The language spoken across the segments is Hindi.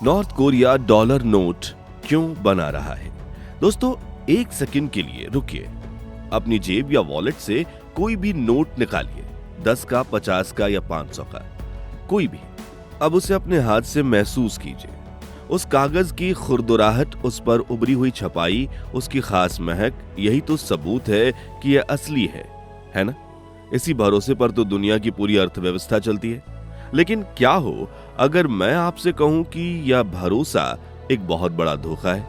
नॉर्थ कोरिया डॉलर नोट क्यों बना रहा है? दोस्तों, एक सेकंड के लिए रुकिए। अपनी जेब या वॉलेट से कोई भी नोट निकालिए, 10 का, 50 का या 500 का, कोई भी। अब उसे अपने हाथ से महसूस कीजिए। उस कागज की खुरदुराहट, उस पर उभरी हुई छपाई, उसकी खास महक, यही तो सबूत है कि यह असली है ना? इसी भरोसे पर तो दुनिया की पूरी अर्थव्यवस्था चलती है। लेकिन क्या हो अगर मैं आपसे कहूं कि यह भरोसा एक बहुत बड़ा धोखा है?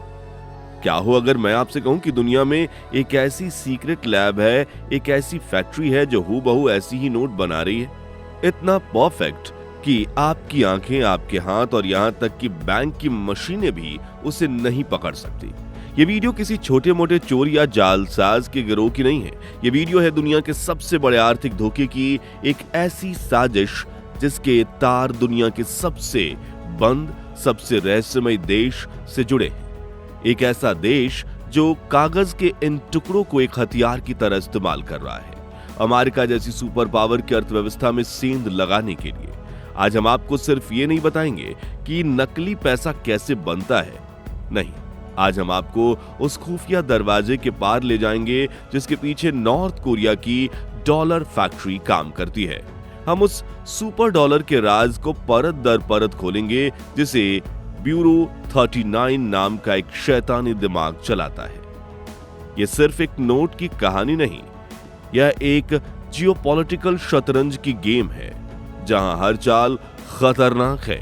क्या हो अगर मैं आपसे कहूं कि दुनिया में एक ऐसी सीक्रेट लैब है, एक ऐसी फैक्ट्री है जो हूबहू ऐसी ही नोट बना रही है, इतना परफेक्ट कि आपकी आंखें, आपके हाथ और यहां तक कि बैंक की मशीनें भी उसे नहीं पकड़ सकती। ये वीडियो किसी छोटे मोटे चोर या जालसाज के गिरोह की नहीं है। ये वीडियो है दुनिया के सबसे बड़े आर्थिक धोखे की एक ऐसी साजिश जिसके तार दुनिया के सबसे बंद, सबसे रहस्यमय देश से जुड़े हैं। एक ऐसा देश जो कागज के इन टुकड़ों को एक हथियार की तरह इस्तेमाल कर रहा है, अमेरिका जैसी सुपर पावर की अर्थव्यवस्था में सेंध लगाने के लिए। आज हम आपको सिर्फ ये नहीं बताएंगे कि नकली पैसा कैसे बनता है, नहीं, आज हम आपको उस खुफिया दरवाजे के पार ले जाएंगे जिसके पीछे नॉर्थ कोरिया की डॉलर फैक्ट्री काम करती है। हम उस सुपर डॉलर के राज को परत दर परत खोलेंगे जिसे ब्यूरो 39 नाम का एक शैतानी दिमाग चलाता है। यह सिर्फ एक नोट की कहानी नहीं, यह एक जियोपॉलिटिकल शतरंज की गेम है जहां हर चाल खतरनाक है।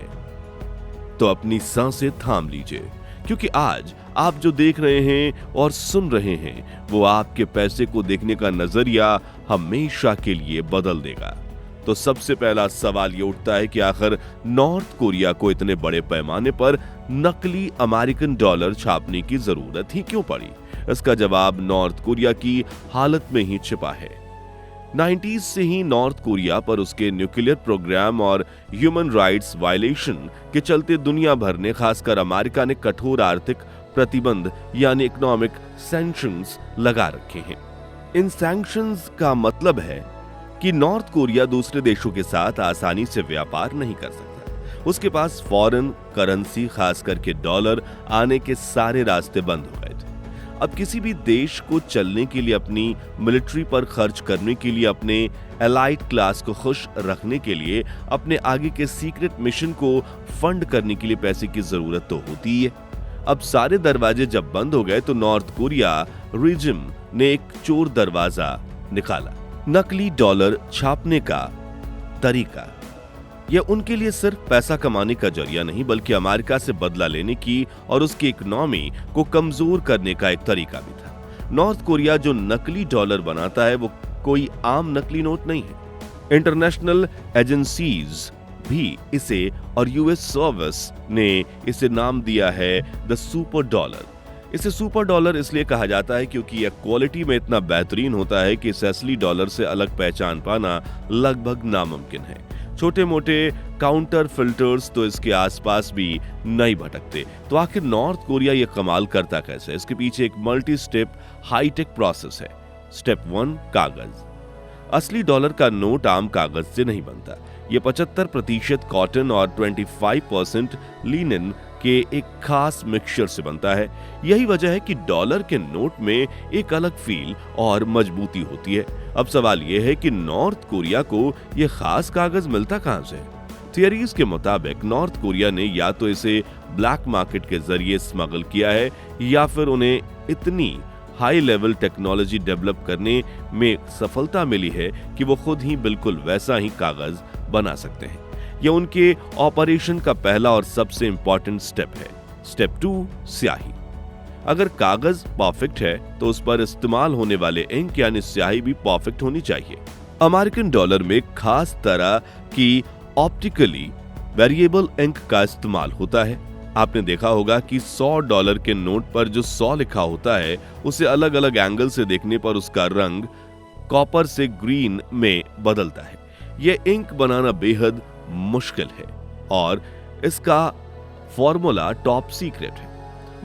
तो अपनी सांसें थाम लीजिए, क्योंकि आज आप जो देख रहे हैं और सुन रहे हैं वो आपके पैसे को देखने का नजरिया हमेशा के लिए बदल देगा। तो सबसे पहला सवाल ये उठता है कि आखिर नॉर्थ कोरिया को इतने बड़े पैमाने पर नकली अमेरिकन डॉलर छापने की जरूरत ही क्यों पड़ी? इसका जवाब नॉर्थ कोरिया की हालत में ही छिपा है। 90s से ही नॉर्थ कोरिया पर उसके न्यूक्लियर प्रोग्राम और ह्यूमन राइट्स वायलेशन के चलते दुनिया भर ने, खासकर अमेरिका ने, कठोर आर्थिक प्रतिबंध यानी इकोनॉमिक सैंक्शंस लगा रखे हैं। इन सैंक्शंस का मतलब है कि नॉर्थ कोरिया दूसरे देशों के साथ आसानी से व्यापार नहीं कर सकता। उसके पास फॉरेन करेंसी, खास करके डॉलर, आने के सारे रास्ते बंद हो गए थे। अब किसी भी देश को चलने के लिए, अपनी मिलिट्री पर खर्च करने के लिए, अपने एलाइट क्लास को खुश रखने के लिए, अपने आगे के सीक्रेट मिशन को फंड करने के लिए पैसे की जरूरत तो होती ही है। अब सारे दरवाजे जब बंद हो गए तो नॉर्थ कोरिया रिजिम ने एक चोर दरवाजा निकाला, नकली डॉलर छापने का तरीका। यह उनके लिए सिर्फ पैसा कमाने का जरिया नहीं, बल्कि अमेरिका से बदला लेने की और उसकी इकोनॉमी को कमजोर करने का एक तरीका भी था। नॉर्थ कोरिया जो नकली डॉलर बनाता है वो कोई आम नकली नोट नहीं है। इंटरनेशनल एजेंसीज भी इसे, और यूएस सर्विस ने इसे नाम दिया है द सुपर डॉलर। इसे सुपर डॉलर इसलिए कहा जाता है क्योंकि यह क्वालिटी में इतना बेहतरीन होता है कि इसे असली डॉलर से अलग पहचान पाना लगभग नामुमकिन है। छोटे मोटे काउंटर फिल्टर्स तो इसके आसपास भी नहीं भटकते। तो आखिर नॉर्थ कोरिया यह कमाल करता कैसे? इसके पीछे एक मल्टी स्टेप हाईटेक प्रोसेस है। स्टेप 1, कागज। असली डॉलर का नोट आम कागज से नहीं बनता। यह 75% कॉटन और 25% लिनन के एक खास मिक्सचर से बनता है। यही वजह है कि डॉलर के नोट में एक अलग फील और मजबूती होती है। अब सवाल यह है कि नॉर्थ कोरिया को यह खास कागज मिलता कहां से? थियरीज के मुताबिक नॉर्थ कोरिया ने या तो इसे ब्लैक मार्केट के जरिए स्मगल किया है, या फिर उन्हें इतनी हाई लेवल टेक्नोलॉजी डेवलप करने में सफलता मिली है कि वो खुद ही बिल्कुल वैसा ही कागज बना सकते हैं। यह उनके ऑपरेशन का पहला और सबसे इंपॉर्टेंट स्टेप है। स्टेप 2, स्याही। अगर कागज परफेक्ट है तो उस पर इस्तेमाल होने वाले इंक यानी स्याही भी परफेक्ट होनी चाहिए। अमेरिकन डॉलर में खास तरह की ऑप्टिकली वेरिएबल इंक का इस्तेमाल होता है। आपने देखा होगा कि $100 के नोट पर जो 100 लिखा होता है, उसे अलग अलग एंगल से देखने पर उसका रंग कॉपर से ग्रीन में बदलता है। यह इंक बनाना बेहद मुश्किल है और इसका फॉर्मूला टॉप सीक्रेट है।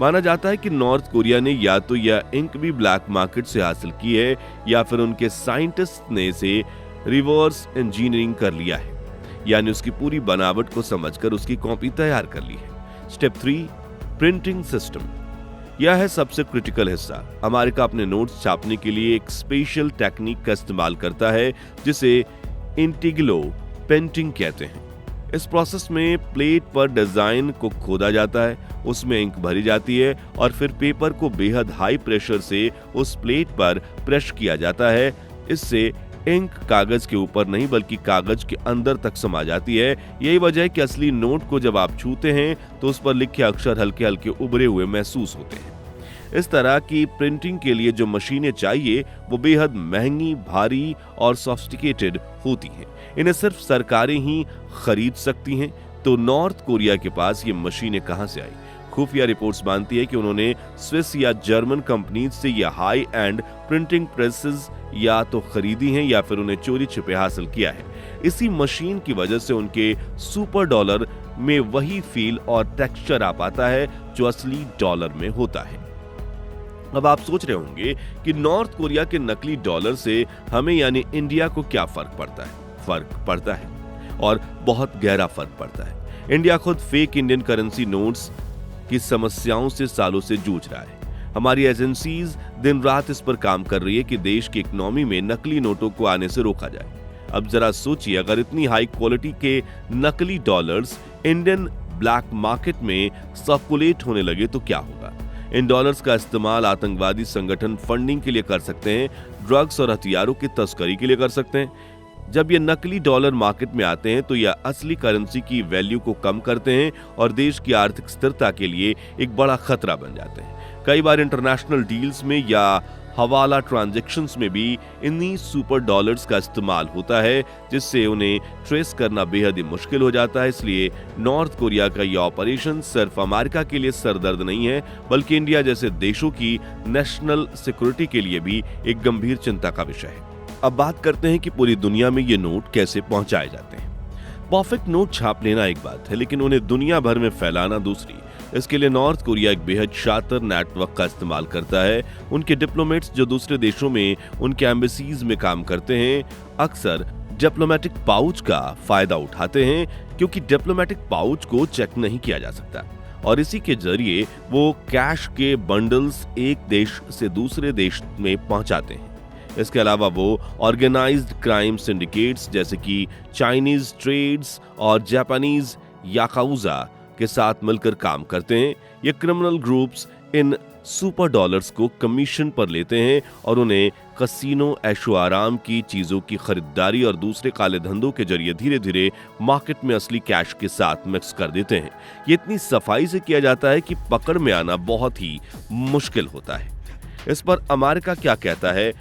माना जाता है कि नॉर्थ कोरिया ने या तो यह इंक भी ब्लैक मार्केट से हासिल की है, या फिर उनके साइंटिस्ट ने इसे रिवर्स इंजीनियरिंग कर लिया है, यानी उसकी पूरी बनावट को समझकर उसकी कॉपी तैयार कर ली है। Step 3, printing system. यह है सबसे क्रिटिकल हिस्सा। अमेरिका अपने नोट्स छापने के लिए एक स्पेशल टेक्निक का इस्तेमाल करता है जिसे इंटिग्लो पेंटिंग कहते हैं। इस प्रोसेस में प्लेट पर डिजाइन को खोदा जाता है, उसमें इंक भरी जाती है और फिर पेपर को बेहद हाई प्रेशर से उस प्लेट पर प्रेस किया जाता है। इससे इंक कागज के ऊपर नहीं बल्कि कागज के अंदर तक समा जाती है। यही वजह है कि असली नोट को जब आप छूते हैं तो उस पर लिखे अक्षर हल्के हल्के उभरे हुए महसूस होते हैं। इस तरह की प्रिंटिंग के लिए जो मशीनें चाहिए वो बेहद महंगी, भारी और सोफिस्टिकेटेड होती हैं। इन्हें सिर्फ सरकारें ही खरीद सकती हैं। तो नॉर्थ कोरिया के पास ये मशीनें कहां से आई? खुफिया रिपोर्ट्स मानती है कि उन्होंने स्विस या जर्मन कंपनी से ये हाई एंड प्रिंटिंग प्रेसेस या तो खरीदी हैं या फिर उन्हें चोरी छिपे हासिल किया है। इसी मशीन की वजह से उनके सुपर डॉलर में वही फील और टेक्सचर आ पाता है जो असली डॉलर में होता है। अब आप सोच रहे होंगे कि नॉर्थ कोरिया के नकली डॉलर से हमें यानी इंडिया को क्या फर्क पड़ता है? फर्क पड़ता है और बहुत गहरा फर्क पड़ता है। इंडिया खुद फेक इंडियन करेंसी नोट्स की समस्याओं से सालों से जूझ रहा है। हमारी एजेंसीज दिन रात इस पर काम कर रही है कि देश की इकोनॉमी में नकली नोटों को आने से रोका जाए। अब जरा सोचिए, अगर इतनी हाई क्वालिटी के नकली डॉलर्स इंडियन ब्लैक मार्केट में सर्कुलेट होने लगे तो क्या होगा? इन डॉलर्स का इस्तेमाल आतंकवादी संगठन फंडिंग के लिए कर सकते हैं, ड्रग्स और हथियारों की तस्करी के लिए कर सकते हैं। जब ये नकली डॉलर मार्केट में आते हैं तो यह असली करेंसी की वैल्यू को कम करते हैं और देश की आर्थिक स्थिरता के लिए एक बड़ा खतरा बन जाते हैं। कई बार इंटरनेशनल डील्स में या हवाला ट्रांजैक्शंस में भी इन्हीं सुपर डॉलर्स का इस्तेमाल होता है, जिससे उन्हें ट्रेस करना बेहद ही मुश्किल हो जाता है। इसलिए नॉर्थ कोरिया का यह ऑपरेशन सिर्फ अमेरिका के लिए सरदर्द नहीं है, बल्कि इंडिया जैसे देशों की नेशनल सिक्योरिटी के लिए भी एक गंभीर चिंता का विषय है। अब बात करते हैं कि पूरी दुनिया में ये नोट कैसे पहुंचाए जाते हैं। परफेक्ट नोट छाप लेना एक बात है, लेकिन उन्हें दुनिया भर में फैलाना दूसरी। इसके लिए नॉर्थ कोरिया एक बेहद शातिर नेटवर्क का इस्तेमाल करता है। उनके डिप्लोमेट्स जो दूसरे देशों में उनके एम्बेसीज में काम करते हैं, अक्सर डिप्लोमेटिक पाउच का फायदा उठाते हैं, क्योंकि डिप्लोमेटिक पाउच को चेक नहीं किया जा सकता और इसी के जरिए वो कैश के बंडल्स एक देश से दूसरे देश में पहुंचाते हैं। इसके अलावा वो ऑर्गेनाइज्ड क्राइम सिंडिकेट्स जैसे कि चाइनीज ट्रेड्स और जापानीज याकाउजा के साथ मिलकर काम करते हैं। ये criminal groups in super dollars को कमीशन पर लेते हैं और उन्हें कसीनो, ऐशो आराम की चीजों की खरीदारी और दूसरे काले धंधों के जरिए धीरे धीरे मार्केट में असली कैश के साथ मिक्स कर देते हैं। ये इतनी सफाई से किया जाता है कि पकड़ में आना बहुत ही मुश्किल होता है। इस पर अमेरिका क्या कहता है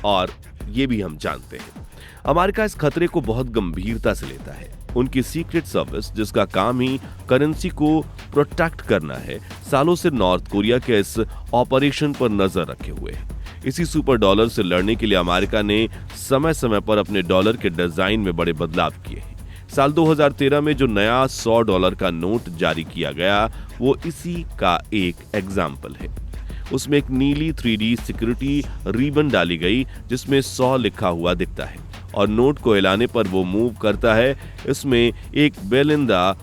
और ये भी हम जानते हैं। अमेरिका इस खतरे को बहुत गंभीरता से लेता है। उनकी सीक्रेट सर्विस, जिसका काम ही करेंसी को प्रोटेक्ट करना है, सालों से नॉर्थ कोरिया के इस ऑपरेशन पर नजर रखे हुए है। इसी सुपर डॉलर से लड़ने के लिए अमेरिका ने समय समय पर अपने डॉलर के डिजाइन में बड़े बदलाव किए हैं। साल 2013 में जो नया $100 का नोट जारी किया गया वो इसी का एक एग्जाम्पल है। उसमें एक नीली 3D सिक्योरिटी रिबन डाली गई जिसमें 100 लिखा हुआ दिखता है और नोट को हिलाने पर वो मूव करता है। इसमें एक बेलिंदा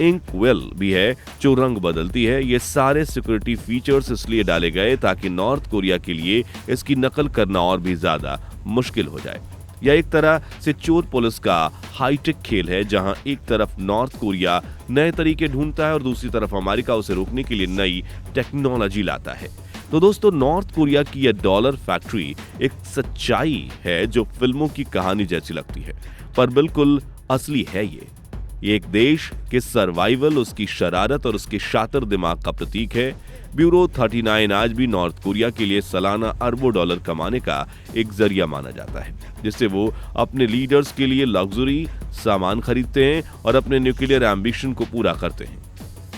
इंक वेल भी है जो रंग बदलती है। ये सारे सिक्योरिटी फीचर्स इसलिए डाले गए ताकि नॉर्थ कोरिया के लिए इसकी नकल करना और भी ज्यादा मुश्किल हो जाए। यह एक तरह से चोर पुलिस का हाईटेक खेल है, जहां एक तरफ नॉर्थ कोरिया नए तरीके ढूंढता है और दूसरी तरफ अमेरिका उसे रोकने के लिए नई टेक्नोलॉजी लाता है। तो दोस्तों, नॉर्थ कोरिया की यह डॉलर फैक्ट्री एक सच्चाई है जो फिल्मों की कहानी जैसी लगती है, पर बिल्कुल असली है। ये एक देश के सर्वाइवल, उसकी शरारत और उसके शातिर दिमाग का प्रतीक है। ब्यूरो 39 आज भी नॉर्थ कोरिया के लिए सालाना अरबों डॉलर कमाने का एक जरिया माना जाता है, जिससे वो अपने लीडर्स के लिए लग्जरी सामान खरीदते हैं और अपने न्यूक्लियर एम्बिशन को पूरा करते हैं।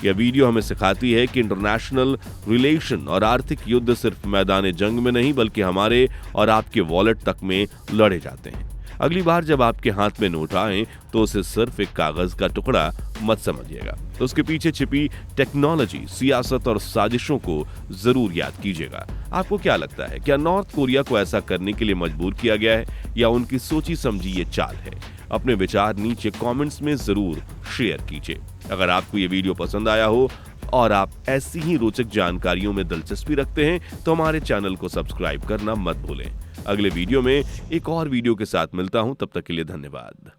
यह वीडियो हमें सिखाती है कि इंटरनेशनल रिलेशन और आर्थिक युद्ध सिर्फ मैदान जंग में नहीं बल्कि हमारे और आपके वॉलेट तक में लड़े जाते हैं। अगली बार जब आपके हाथ में नोट आए तो उसे सिर्फ एक कागज का टुकड़ा मत समझिएगा, तो उसके पीछे छिपी टेक्नोलॉजी, सियासत और साजिशों को जरूर याद कीजिएगा। आपको क्या लगता है, क्या नॉर्थ कोरिया को ऐसा करने के लिए मजबूर किया गया है या उनकी सोची समझी ये चाल है? अपने विचार नीचे कमेंट्स में जरूर शेयर कीजिए। अगर आपको ये वीडियो पसंद आया हो और आप ऐसी ही रोचक जानकारियों में दिलचस्पी रखते हैं तो हमारे चैनल को सब्सक्राइब करना मत भूलें। अगले वीडियो में एक और वीडियो के साथ मिलता हूं, तब तक के लिए धन्यवाद।